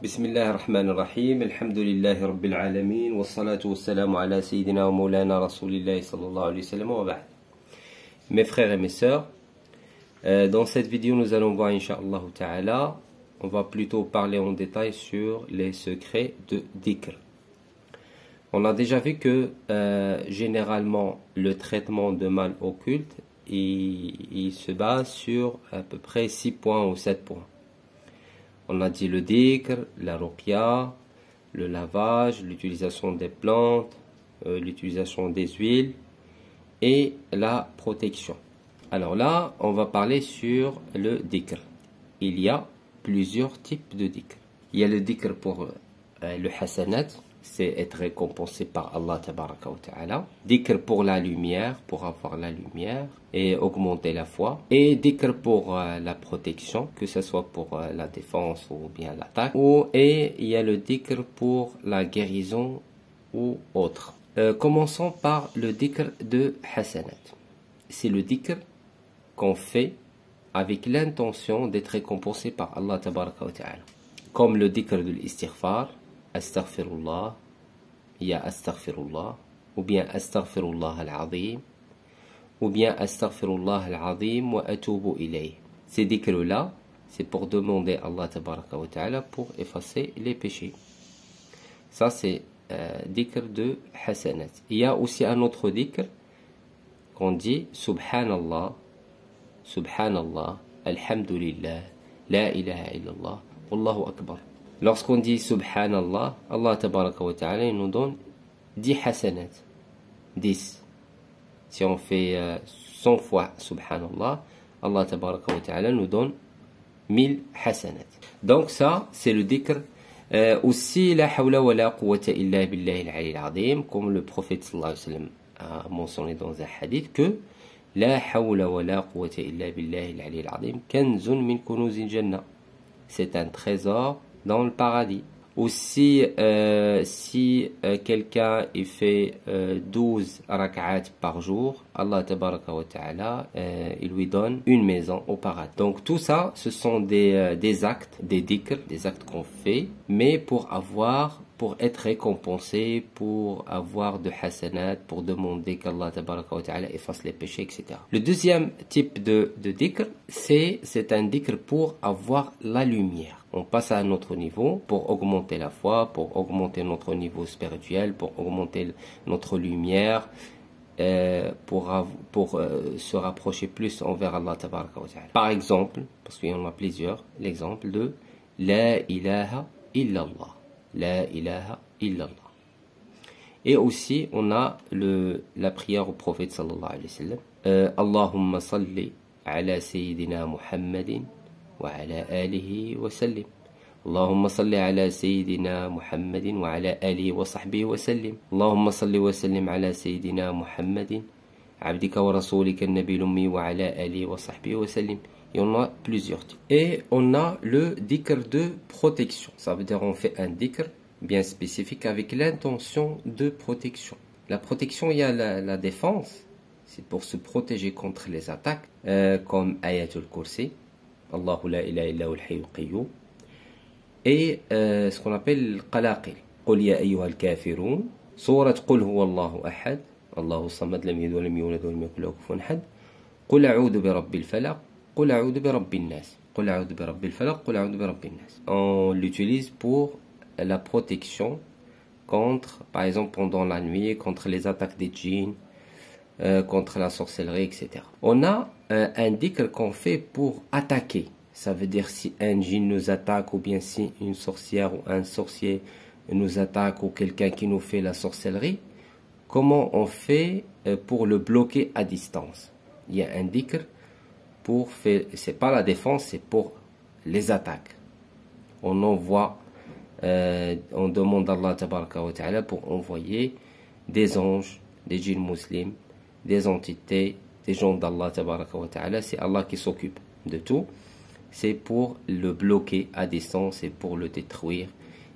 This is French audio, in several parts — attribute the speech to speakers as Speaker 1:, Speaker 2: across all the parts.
Speaker 1: بسم الله الرحمن الرحيم الحمد لله رب العالمين والصلاة والسلام على سيدنا ومولانا رسول الله صلى الله عليه وسلم وبعد. Mes frères et mes sœurs, dans cette vidéo nous allons voir Inch'Allah Ta'ala, on va plutôt parler en détail sur les secrets de dhikr. On a déjà vu que généralement le traitement de mal occulte il se base sur à peu près 6 points ou 7 points. On a dit le dhikr, la ruqya, le lavage, l'utilisation des plantes, l'utilisation des huiles et la protection. Alors là, on va parler sur le dhikr. Il y a plusieurs types de dhikr. Il y a le dhikr pour le hasanat, c'est être récompensé par Allah tabaraka wa ta'ala. Dhikr pour la lumière, pour avoir la lumière et augmenter la foi. Et dhikr pour la protection, que ce soit pour la défense ou bien l'attaque. Et il y a le dhikr pour la guérison ou autre. Commençons par le dhikr de hasanat. C'est le dhikr qu'on fait avec l'intention d'être récompensé par Allah tabaraka wa ta'ala. Comme le dhikr de l'istighfar. Astaghfirullah, ya astaghfirullah, ou bien astaghfirullah al-azim, ou bien astaghfirullah al-azim wa atubu ilayh. Ces dhikrs-là, c'est pour demander à Allah tabaraka wa ta'ala pour effacer les péchés. Ça, c'est dhikr de hasanat. Il y a aussi un autre dhikr qu'on dit subhanallah, subhanallah, alhamdulillah, la ilaha illallah, wallahu akbar. Lorsqu'on dit subhanallah, Allah tabaraka wa ta'ala nous donne 10 hasanat. 10. Si on fait 100 fois subhanallah, Allah tabaraka wa ta'ala nous donne 1000 hasanat. Donc ça, c'est le dhikr. Aussi, la hawla wa la quwwata illa billahi al-ali al-azim, comme le prophète sallallahu alayhi wa sallam a mentionné dans un hadith que la hawla wa la quwwata illa billahi al-ali al-azim kanzun min kunuzil jannah. C'est un trésor dans le paradis. Aussi, si quelqu'un fait 12 rak'at par jour, Allah tabaraka wa ta'ala, il lui donne une maison au paradis. Donc tout ça, ce sont des actes, des dhikr, des actes qu'on fait, mais pour être récompensé, pour avoir de hasanat, pour demander qu'Allah tabaraka wa ta'ala efface les péchés, etc. Le deuxième type de dhikr, c'est un dhikr pour avoir la lumière. On passe à un autre niveau pour augmenter la foi, pour augmenter notre niveau spirituel, pour augmenter notre lumière, pour se rapprocher plus envers Allah tabaraka wa ta'ala. Par exemple, parce qu'il y en a plusieurs, l'exemple de La ilaha illallah. La ilaha illallah. Et aussi, on a la prière au prophète sallallahu alayhi wa sallam. Allahumma salli ala sayyidina Muhammadin وعلى آله وسلم اللهم صل على سيدنا محمد وعلى آله وصحبه وسلم اللهم صل وسلم على سيدنا محمد عبدك ورسولك النبي الأمي وعلى آله وصحبه وسلم. Et on a plusieurs types. Et on a le dhikr de protection. Ça veut dire on fait un dhikr bien spécifique avec l'intention de protection. La protection, il y a la défense. C'est pour se protéger contre les attaques, comme Ayatul Kursi. Allahu la ilaha illa huwal hayyul qayyum. Et ce qu'on appelle qalaqil. Qul ya ayyuhal kafirun. Surat Qul huwallahu ahad. Allahu samad lam yalid wa lam yulad wa lam yakul lahu kufuwan ahad. Qul a'udhu bi rabbil falaq. Qul a'udhu bi rabbin nas. Qul a'udhu bi rabbil falaq. Qul a'udhu bi rabbin nas. On l'utilise pour la protection contre, par exemple pendant la nuit, contre les attaques des djinns, contre la sorcellerie, etc. On a un dhikr qu'on fait pour attaquer. Ça veut dire si un djinn nous attaque, ou bien si une sorcière ou un sorcier nous attaque, ou quelqu'un qui nous fait la sorcellerie, comment on fait pour le bloquer à distance? Il y a un dhikr pour faire, c'est pas la défense, c'est pour les attaques. On envoie, on demande à Allah tabaraka wa ta'ala pour envoyer des anges, des djinns musulmans, des entités, des gens d'Allah tabaraka wa ta'ala. C'est Allah qui s'occupe de tout. C'est pour le bloquer à distance et pour le détruire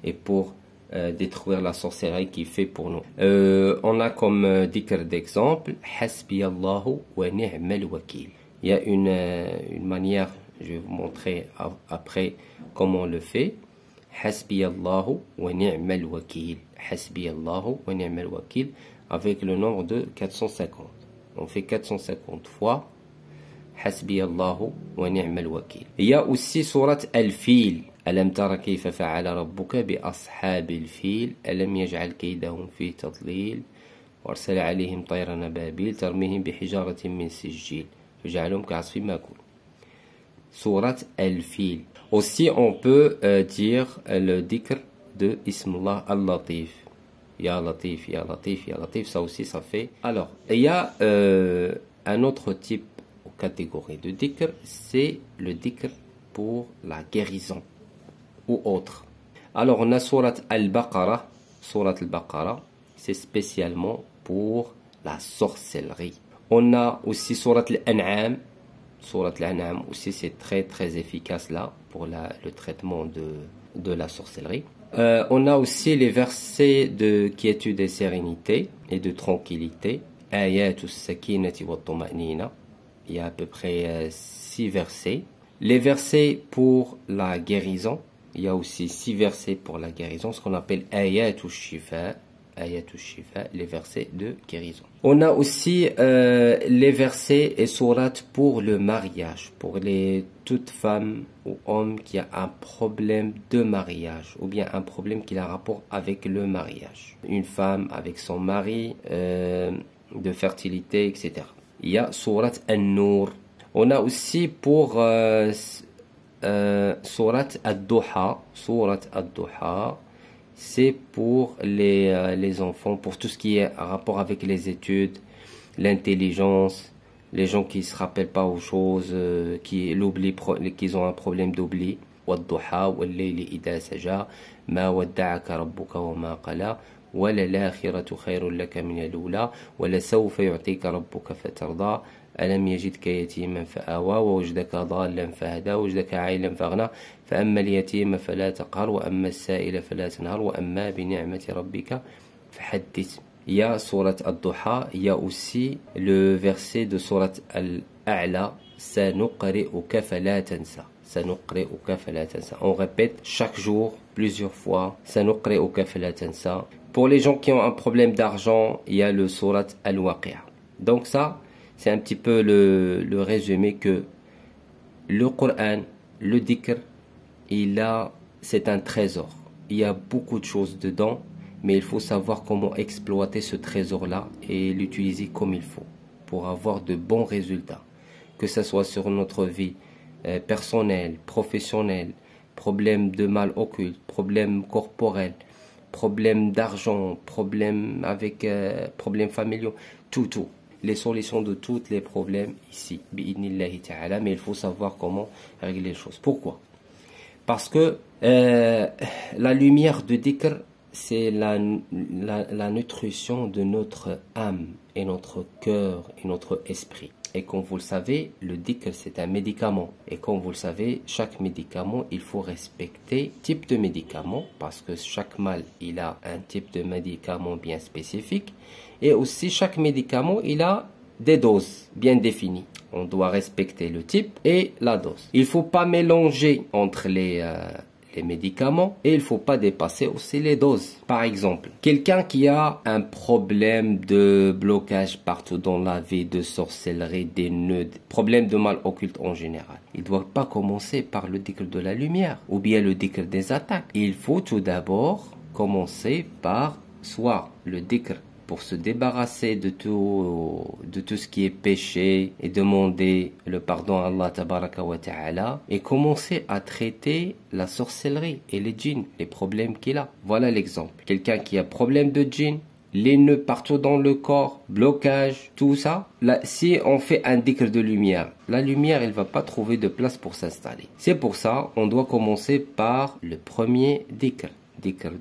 Speaker 1: et pour détruire la sorcellerie qu'il fait pour nous. On a comme dhikr d'exemple Hasbi Allahu wa ni'mal wakil. Il y a une manière, je vais vous montrer après comment on le fait. Hasbiyallahu wa ni'mal wakil. Hasbiyallahu wa ni'mal wakil avec le nombre de 450. On fait 450 fois Hasbiyallahu wa ni'mal wakil. Il y a aussi surat Al-Fil. ألم تر كيف فعل ربك بأصحاب الفيل ألم يجعل كيدهم في تضليل وأرسل عليهم طيرا أبابيل ترميهم بحجارة من سجيل فجعلهم كعصف مأكول. Surat Al-Fil. Aussi on peut dire le dhikr de Ismullah Al-Latif. Ya Latif, Ya Latif, Ya Latif, ça aussi ça fait. Alors, il y a un autre type ou catégorie de dhikr, c'est le dhikr pour la guérison ou autre. Alors on a Surat Al-Baqarah. Surat Al-Baqarah, c'est spécialement pour la sorcellerie. On a aussi Surat Al-An'am. Surat Al-An'am aussi c'est très efficace là pour le traitement de la sorcellerie. On a aussi les versets de quiétude et sérénité et de tranquillité. Ayatus sakinati wa tuma'nina. Il y a à peu près 6 versets. Les versets pour la guérison. Il y a aussi 6 versets pour la guérison, ce qu'on appelle Ayatul Shifa, les versets de guérison. On a aussi les versets et sourates pour le mariage, pour toute femme ou homme qui a un problème de mariage, ou bien un problème qui a rapport avec le mariage. Une femme avec son mari, de fertilité, etc. Il y a sourate An-Nur. On a aussi pour Surat Ad-Duha. Surat Ad-Duha, c'est pour les enfants, pour tout ce qui est en rapport avec les études, l'intelligence, les gens qui ne se rappellent pas aux choses, qui ont un problème d'oubli. Wad-Duha, wal-layli idha saja, ma wadda'aka rabbuka wa ma qala, وللآخرة خير لك من الأولى ولسوف يعطيك ربك فترضى ألم يجدك يتيما فآوى ووجدك ضالا فهدى ووجدك عائلا فأغنى فأما اليتيم فلا تقهر وأما السائل فلا تنهر وأما بنعمة ربك فحدث. Il y a Surat Ad-Duha, il y a aussi le verset de Surat Al-A'la, Sanuqri'uka fala tansa. Sanuqri'uka fala tansa. On répète chaque jour plusieurs fois Sanuqri'uka fala tansa. Pour les gens qui ont un problème d'argent, il y a le Surat Al-Waqi'a. Donc ça, c'est un petit peu le résumé que le Coran, le dhikr, c'est un trésor. Il y a beaucoup de choses dedans, mais il faut savoir comment exploiter ce trésor-là et l'utiliser comme il faut pour avoir de bons résultats. Que ce soit sur notre vie personnelle, professionnelle, problème de mal occulte, problème corporel, problème d'argent, problème familiaux, tout. Les solutions de tous les problèmes ici, bi'idnillahi ta'ala, mais il faut savoir comment régler les choses. Pourquoi? Parce que la lumière de dhikr, c'est la nutrition de notre âme et notre cœur et notre esprit. Et comme vous le savez, le dhikr c'est un médicament. Et comme vous le savez, chaque médicament, il faut respecter type de médicament parce que chaque mal, il a un type de médicament bien spécifique. Et aussi, chaque médicament, il a des doses bien définies. On doit respecter le type et la dose. Il ne faut pas mélanger entre les médicaments et il ne faut pas dépasser aussi les doses. Par exemple, quelqu'un qui a un problème de blocage partout dans la vie, de sorcellerie, des nœuds, problème de mal occulte en général, il ne doit pas commencer par le dhikr de la lumière ou bien le dhikr des attaques. Il faut tout d'abord commencer par soit le dhikr pour se débarrasser de tout ce qui est péché et demander le pardon à Allah tabaraka wa ta'ala et commencer à traiter la sorcellerie et les djinns, les problèmes qu'il a. Voilà l'exemple. Quelqu'un qui a problème de djinn, les nœuds partout dans le corps, blocage, tout ça. Là, si on fait un dhikr de lumière, la lumière, elle va pas trouver de place pour s'installer. C'est pour ça, on doit commencer par le premier dhikr. Dhikr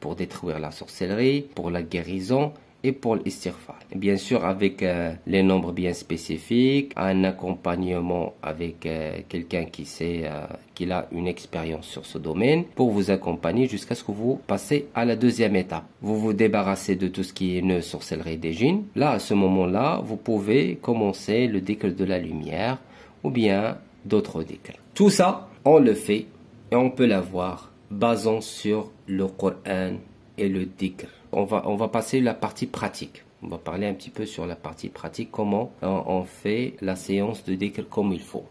Speaker 1: pour détruire la sorcellerie, pour la guérison et pour l'istighfar. Bien sûr, avec les nombres bien spécifiques, un accompagnement avec quelqu'un qui a une expérience sur ce domaine pour vous accompagner jusqu'à ce que vous passez à la deuxième étape. Vous vous débarrassez de tout ce qui est nœud, sorcellerie des djinns. Là, à ce moment-là, vous pouvez commencer le dhikr de la lumière ou bien d'autres dhikrs. Tout ça, on le fait et on peut l'avoir basant sur le Coran et le dhikr. On va passer la partie pratique. On va parler un petit peu sur la partie pratique, comment on fait la séance de dhikr comme il faut.